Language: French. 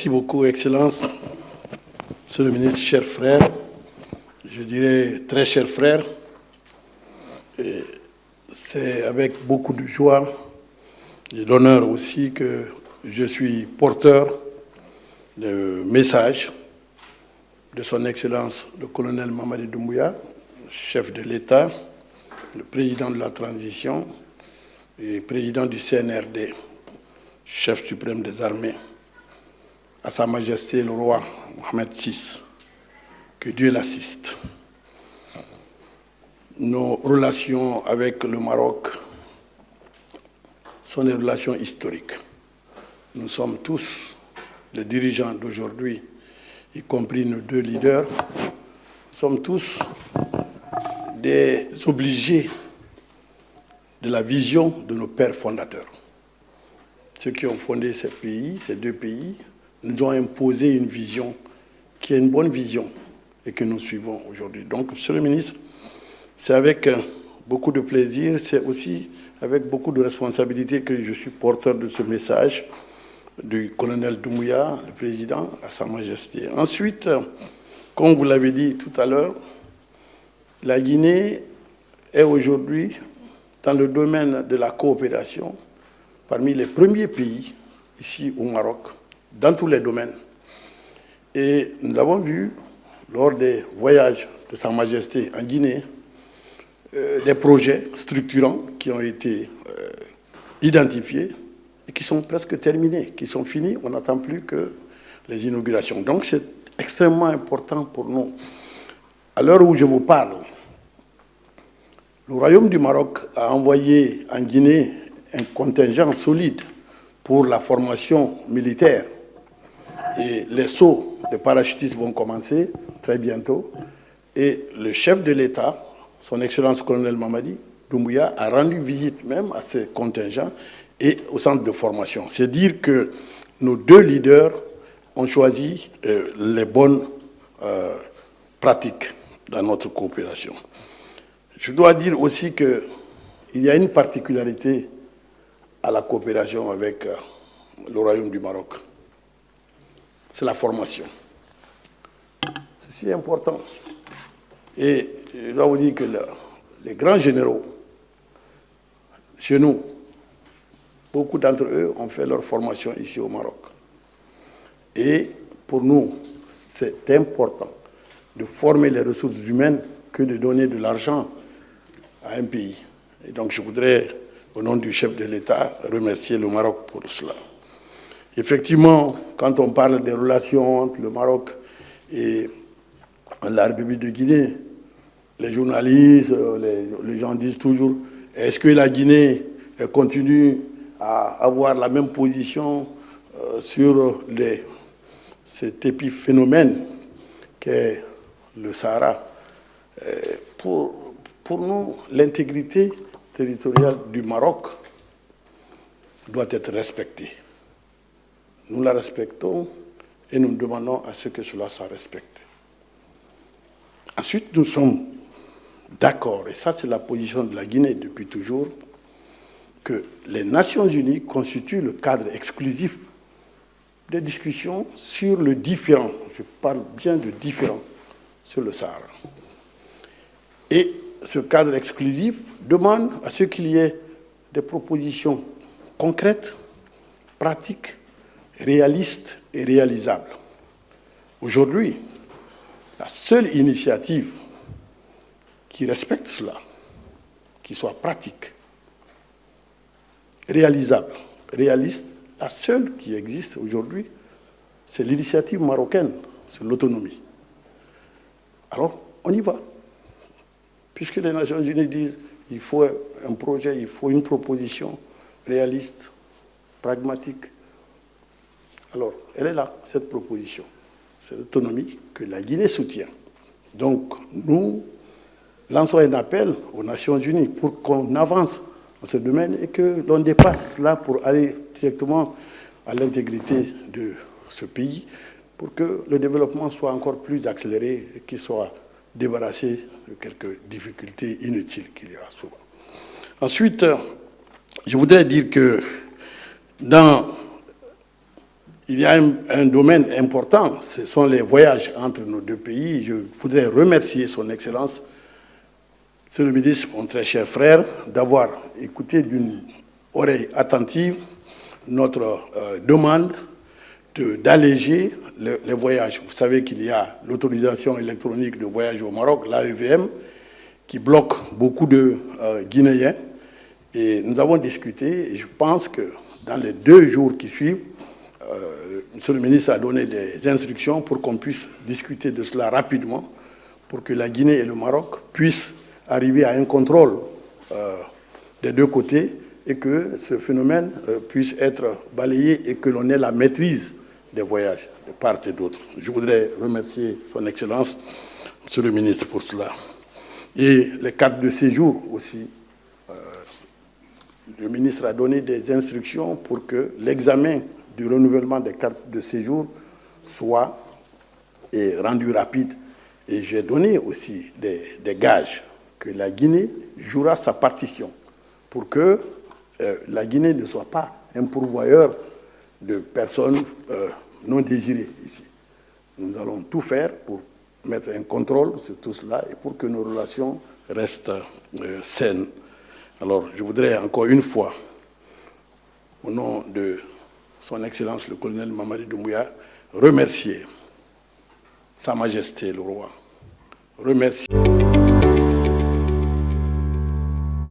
Merci beaucoup, Excellence. Monsieur le ministre, chers frères, je dirais très chers frères, c'est avec beaucoup de joie et d'honneur aussi que je suis porteur de message de son Excellence le colonel Mamadi Doumbouya, chef de l'État, le président de la transition et président du CNRD, chef suprême des armées, à Sa Majesté le roi Mohamed VI, que Dieu l'assiste. Nos relations avec le Maroc sont des relations historiques. Nous sommes tous, les dirigeants d'aujourd'hui, y compris nos deux leaders, sommes tous des obligés de la vision de nos pères fondateurs. Ceux qui ont fondé ces pays, ces deux pays, nous ont imposé une vision qui est une bonne vision et que nous suivons aujourd'hui. Donc, Monsieur le ministre, c'est avec beaucoup de plaisir, c'est aussi avec beaucoup de responsabilité que je suis porteur de ce message du colonel Doumbouya, le président, à Sa Majesté. Ensuite, comme vous l'avez dit tout à l'heure, la Guinée est aujourd'hui, dans le domaine de la coopération, parmi les premiers pays ici au Maroc, dans tous les domaines. Et nous l'avons vu lors des voyages de Sa Majesté en Guinée, des projets structurants qui ont été identifiés et qui sont presque terminés, qui sont finis. On n'attend plus que les inaugurations. Donc c'est extrêmement important pour nous. À l'heure où je vous parle, le Royaume du Maroc a envoyé en Guinée un contingent solide pour la formation militaire. Et les sauts de parachutistes vont commencer très bientôt. Et le chef de l'État, son Excellence colonel Mamadi Doumbouya, a rendu visite même à ces contingents et au centre de formation. C'est dire que nos deux leaders ont choisi les bonnes pratiques dans notre coopération. Je dois dire aussi qu'il y a une particularité à la coopération avec le Royaume du Maroc. C'est la formation. C'est si important. Et je dois vous dire que les grands généraux, chez nous, beaucoup d'entre eux ont fait leur formation ici au Maroc. Et pour nous, c'est important de former les ressources humaines que de donner de l'argent à un pays. Et donc je voudrais, au nom du chef de l'État, remercier le Maroc pour cela. Effectivement, quand on parle des relations entre le Maroc et la République de Guinée, les journalistes, les gens disent toujours, est-ce que la Guinée continue à avoir la même position sur cet épiphénomène qu'est le Sahara? Pour nous, l'intégrité territoriale du Maroc doit être respectée. Nous la respectons et nous demandons à ce que cela soit respecté. Ensuite, nous sommes d'accord, et ça c'est la position de la Guinée depuis toujours, que les Nations Unies constituent le cadre exclusif des discussions sur le différend. Je parle bien de différend sur le Sahara. Et ce cadre exclusif demande à ce qu'il y ait des propositions concrètes, pratiques, réalistes et réalisables. Aujourd'hui, la seule initiative qui respecte cela, qui soit pratique, réalisable, réaliste, la seule qui existe aujourd'hui, c'est l'initiative marocaine sur l'autonomie. Alors, on y va. Puisque les Nations Unies disent qu'il faut un projet, il faut une proposition réaliste, pragmatique. Alors, elle est là, cette proposition. C'est l'autonomie que la Guinée soutient. Donc, nous lançons un appel aux Nations Unies pour qu'on avance dans ce domaine et que l'on dépasse là pour aller directement à l'intégrité de ce pays pour que le développement soit encore plus accéléré et qu'il soit débarrassé de quelques difficultés inutiles qu'il y a souvent. Ensuite, je voudrais dire que dans Il y a un domaine important, ce sont les voyages entre nos deux pays. Je voudrais remercier son Excellence, Monsieur le ministre, mon très cher frère, d'avoir écouté d'une oreille attentive notre demande d'alléger les voyages. Vous savez qu'il y a l'autorisation électronique de voyage au Maroc, l'AEVM, qui bloque beaucoup de Guinéens. Et nous avons discuté, et je pense que dans les 2 jours qui suivent, Monsieur le ministre a donné des instructions pour qu'on puisse discuter de cela rapidement, pour que la Guinée et le Maroc puissent arriver à un contrôle des 2 côtés et que ce phénomène puisse être balayé et que l'on ait la maîtrise des voyages de part et d'autre. Je voudrais remercier son Excellence, Monsieur le ministre, pour cela. Et les cartes de séjour aussi. Le ministre a donné des instructions pour que l'examen du renouvellement des cartes de séjour soit rendu rapide. Et j'ai donné aussi des gages que la Guinée jouera sa partition pour que la Guinée ne soit pas un pourvoyeur de personnes non désirées ici. Nous allons tout faire pour mettre un contrôle sur tout cela et pour que nos relations restent saines. Alors, je voudrais encore une fois, au nom de Son Excellence le colonel Mamadi Doumbouya, remercier Sa Majesté le Roi, remercier